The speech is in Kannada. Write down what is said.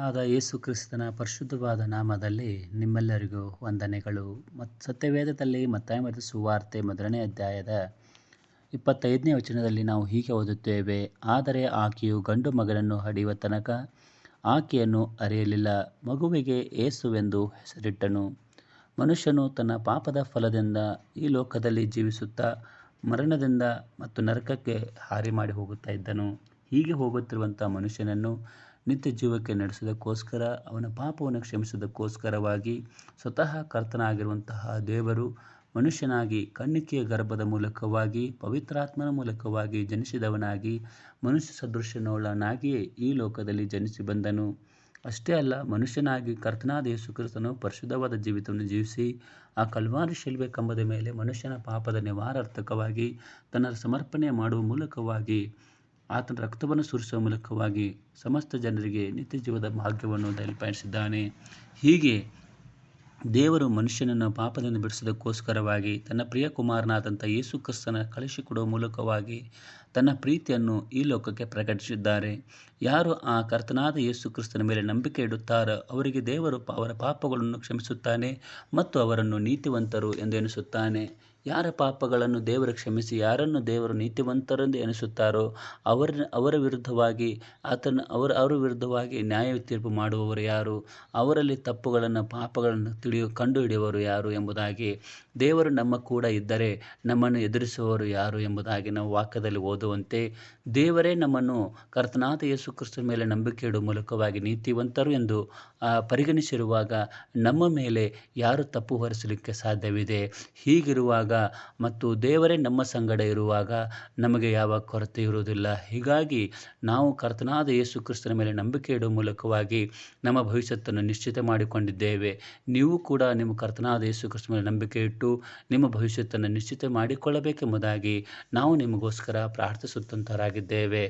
ಕರ್ತನಾದ ಯೇಸು ಕ್ರಿಸ್ತನ ಪರಿಶುದ್ಧವಾದ ನಾಮದಲ್ಲಿ ನಿಮ್ಮೆಲ್ಲರಿಗೂ ವಂದನೆಗಳು. ಸತ್ಯವೇದದಲ್ಲಿ ಮತ್ತಾಯ ಬರೆದ ಸುವಾರ್ತೆ 1ನೇ ಅಧ್ಯಾಯದ 25ನೇ ವಚನದಲ್ಲಿ ನಾವು ಹೀಗೆ ಓದುತ್ತೇವೆ. ಆದರೆ ಆಕೆಯು ಗಂಡು ಮಗನನ್ನು ಹಡೆಯುವ ತನಕ ಆಕೆಯನ್ನು ಅರಿಯಲಿಲ್ಲ. ಮಗುವಿಗೆ ಯೇಸುವೆಂದು ಹೆಸರಿಟ್ಟನು. ಮನುಷ್ಯನು ತನ್ನ ಪಾಪದ ಫಲದಿಂದ ಈ ಲೋಕದಲ್ಲಿ ಜೀವಿಸುತ್ತಾ ಮರಣದಿಂದ ಮತ್ತು ನರಕಕ್ಕೆ ಹಾರಿ ಮಾಡಿ ಹೋಗುತ್ತಾ ಇದ್ದನು. ಹೀಗೆ ಹೋಗುತ್ತಿರುವಂಥ ಮನುಷ್ಯನನ್ನು ನಿತ್ಯ ಜೀವಕ್ಕೆ ನಡೆಸೋದಕ್ಕೋಸ್ಕರ, ಅವನ ಪಾಪವನ್ನು ಕ್ಷಮಿಸೋದಕ್ಕೋಸ್ಕರವಾಗಿ ಸ್ವತಃ ಕರ್ತನಾಗಿರುವಂತಹ ದೇವರು ಮನುಷ್ಯನಾಗಿ ಕನ್ನಿಕೆಯ ಗರ್ಭದ ಮೂಲಕವಾಗಿ ಪವಿತ್ರಾತ್ಮನ ಮೂಲಕವಾಗಿ ಜನಿಸಿದವನಾಗಿ ಮನುಷ್ಯ ಸದೃಶ್ಯನೊಳನಾಗಿಯೇ ಈ ಲೋಕದಲ್ಲಿ ಜನಿಸಿ ಬಂದನು. ಅಷ್ಟೇ ಅಲ್ಲ, ಮನುಷ್ಯನಾಗಿ ಕರ್ತನಾದ ಯೇಸು ಕ್ರಿಸ್ತನು ಪರಿಶುದ್ಧವಾದ ಜೀವಿತವನ್ನು ಜೀವಿಸಿ ಆ ಕಲ್ವಾರಿ ಶಿಲುಬೆ ಕಂಬದ ಮೇಲೆ ಮನುಷ್ಯನ ಪಾಪದ ನಿವಾರಾರ್ಥಕವಾಗಿ ತನ್ನ ಸಮರ್ಪಣೆ ಮಾಡುವ ಮೂಲಕವಾಗಿ ಆತನ ರಕ್ತವನ್ನು ಸುರಿಸುವ ಮೂಲಕವಾಗಿ ಸಮಸ್ತ ಜನರಿಗೆ ನಿತ್ಯ ಜೀವದ ಭಾಗ್ಯವನ್ನು ದಯಪಾಲಿಸಿದ್ದಾನೆ. ಹೀಗೆ ದೇವರು ಮನುಷ್ಯನನ್ನು ಪಾಪದಿಂದ ಬಿಡಿಸೋದಕ್ಕೋಸ್ಕರವಾಗಿ ತನ್ನ ಪ್ರಿಯ ಕುಮಾರನಾದಂಥ ಯೇಸು ಕ್ರಿಸ್ತನ ಕಳಿಸಿಕೊಡುವ ಮೂಲಕವಾಗಿ ತನ್ನ ಪ್ರೀತಿಯನ್ನು ಈ ಲೋಕಕ್ಕೆ ಪ್ರಕಟಿಸಿದ್ದಾರೆ. ಯಾರು ಆ ಕರ್ತನಾದ ಯೇಸು ಕ್ರಿಸ್ತನ ಮೇಲೆ ನಂಬಿಕೆ ಇಡುತ್ತಾರೋ ಅವರಿಗೆ ದೇವರು ಅವರ ಪಾಪಗಳನ್ನು ಕ್ಷಮಿಸುತ್ತಾನೆ ಮತ್ತು ಅವರನ್ನು ನೀತಿವಂತರು ಎಂದು ಎನಿಸುತ್ತಾನೆ. ಯಾರ ಪಾಪಗಳನ್ನು ದೇವರು ಕ್ಷಮಿಸಿ ಯಾರನ್ನು ದೇವರು ನೀತಿವಂತರೆಂದು ಎನಿಸುತ್ತಾರೋ ಅವರ ವಿರುದ್ಧವಾಗಿ ಅವರ ವಿರುದ್ಧವಾಗಿ ನ್ಯಾಯ ತೀರ್ಪು ಮಾಡುವವರು ಯಾರು, ಅವರಲ್ಲಿ ತಪ್ಪುಗಳನ್ನು ಪಾಪಗಳನ್ನು ಕಂಡುಹಿಡಿಯುವವರು ಯಾರು ಎಂಬುದಾಗಿ, ದೇವರು ನಮ್ಮ ಕೂಡ ಇದ್ದರೆ ನಮ್ಮನ್ನು ಎದುರಿಸುವವರು ಯಾರು ಎಂಬುದಾಗಿ ನಾವು ವಾಕ್ಯದಲ್ಲಿ ಓದುವಂತೆ, ದೇವರೇ ನಮ್ಮನ್ನು ಕರ್ತನಾದ ಯೇಸು ಕ್ರಿಸ್ತನ ಮೇಲೆ ನಂಬಿಕೆ ಇಡುವ ಮೂಲಕವಾಗಿ ನೀತಿವಂತರು ಎಂದು ಪರಿಗಣಿಸಿರುವಾಗ ನಮ್ಮ ಮೇಲೆ ಯಾರು ತಪ್ಪು ಹೊರಿಸಲಿಕ್ಕೆ ಸಾಧ್ಯವಿದೆ? ಹೀಗಿರುವಾಗ ಮತ್ತು ದೇವರೇ ನಮ್ಮ ಸಂಗಡ ಇರುವಾಗ ನಮಗೆ ಯಾವ ಕೊರತೆ ಇರುವುದಿಲ್ಲ. ಹೀಗಾಗಿ ನಾವು ಕರ್ತನಾದ ಯೇಸು ಕ್ರಿಸ್ತನ ಮೇಲೆ ನಂಬಿಕೆ ಇಡುವ ಮೂಲಕವಾಗಿ ನಮ್ಮ ಭವಿಷ್ಯತ್ತನ್ನು ನಿಶ್ಚಿತ ಮಾಡಿಕೊಂಡಿದ್ದೇವೆ. ನೀವು ಕೂಡ ನಿಮ್ಮ ಕರ್ತನಾದ ಯೇಸು ಕ್ರಿಸ್ತನ ಮೇಲೆ ನಂಬಿಕೆ ಇಟ್ಟು ನಿಮ್ಮ ಭವಿಷ್ಯತ್ತನ್ನು ನಿಶ್ಚಿತ ಮಾಡಿಕೊಳ್ಳಬೇಕೆಂಬುದಾಗಿ ನಾವು ನಿಮಗೋಸ್ಕರ ಪ್ರಾರ್ಥಿಸುತ್ತಂತರಾಗಿದ್ದೇವೆ.